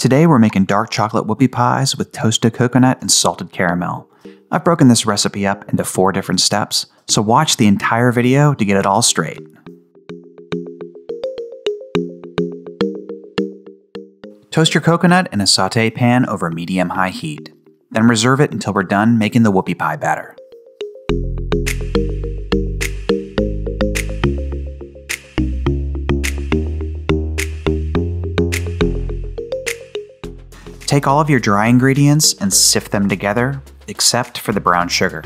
Today we're making dark chocolate whoopie pies with toasted coconut and salted caramel. I've broken this recipe up into 4 different steps, so watch the entire video to get it all straight. Toast your coconut in a sauté pan over medium-high heat. Then reserve it until we're done making the whoopie pie batter. Take all of your dry ingredients and sift them together, except for the brown sugar.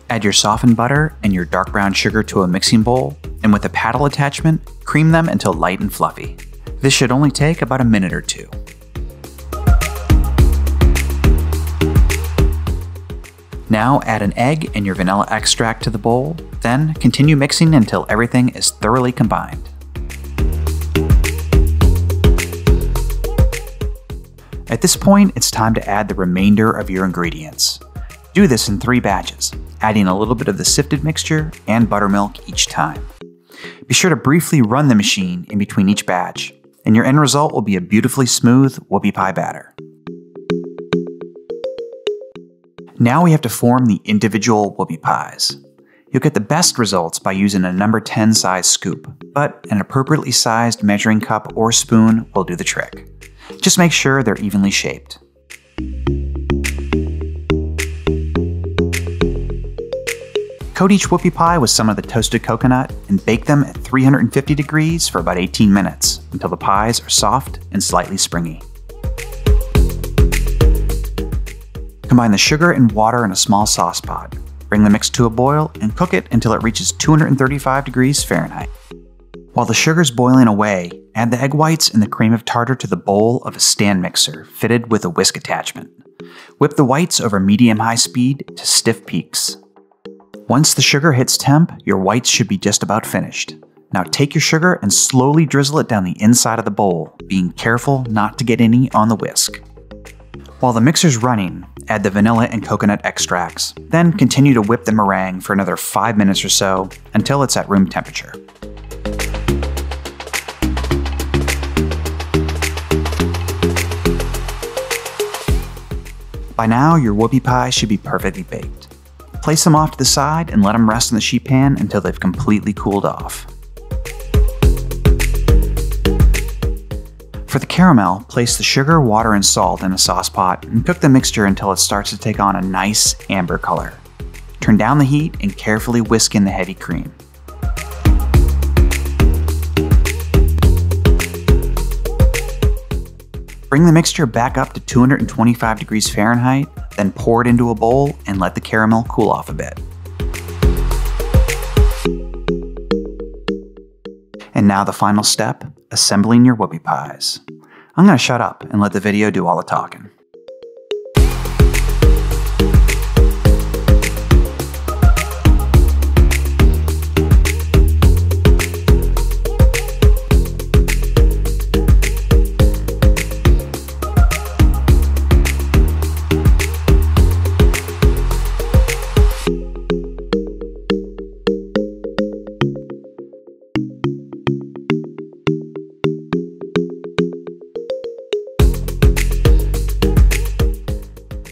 Add your softened butter and your dark brown sugar to a mixing bowl, and with a paddle attachment, cream them until light and fluffy. This should only take about a minute or 2. Now add an egg and your vanilla extract to the bowl, then continue mixing until everything is thoroughly combined. At this point, it's time to add the remainder of your ingredients. Do this in 3 batches, adding a little bit of the sifted mixture and buttermilk each time. Be sure to briefly run the machine in between each batch, and your end result will be a beautifully smooth whoopie pie batter. Now we have to form the individual whoopie pies. You'll get the best results by using a number 10 size scoop, but an appropriately sized measuring cup or spoon will do the trick. Just make sure they're evenly shaped. Coat each whoopie pie with some of the toasted coconut and bake them at 350 degrees for about 18 minutes until the pies are soft and slightly springy. Combine the sugar and water in a small saucepot. Bring the mix to a boil and cook it until it reaches 235 degrees Fahrenheit. While the sugar's boiling away, add the egg whites and the cream of tartar to the bowl of a stand mixer fitted with a whisk attachment. Whip the whites over medium-high speed to stiff peaks. Once the sugar hits temp, your whites should be just about finished. Now take your sugar and slowly drizzle it down the inside of the bowl, being careful not to get any on the whisk. While the mixer's running, add the vanilla and coconut extracts, then continue to whip the meringue for another 5 minutes or so until it's at room temperature. By now, your whoopie pie should be perfectly baked. Place them off to the side and let them rest in the sheet pan until they've completely cooled off. For the caramel, place the sugar, water, and salt in a saucepot and cook the mixture until it starts to take on a nice amber color. Turn down the heat and carefully whisk in the heavy cream. Bring the mixture back up to 225 degrees Fahrenheit, then pour it into a bowl and let the caramel cool off a bit. And now the final step, assembling your whoopie pies. I'm going to shut up and let the video do all the talking.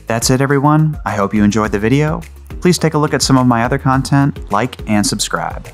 That's it, everyone. I hope you enjoyed the video. Please take a look at some of my other content, like and subscribe.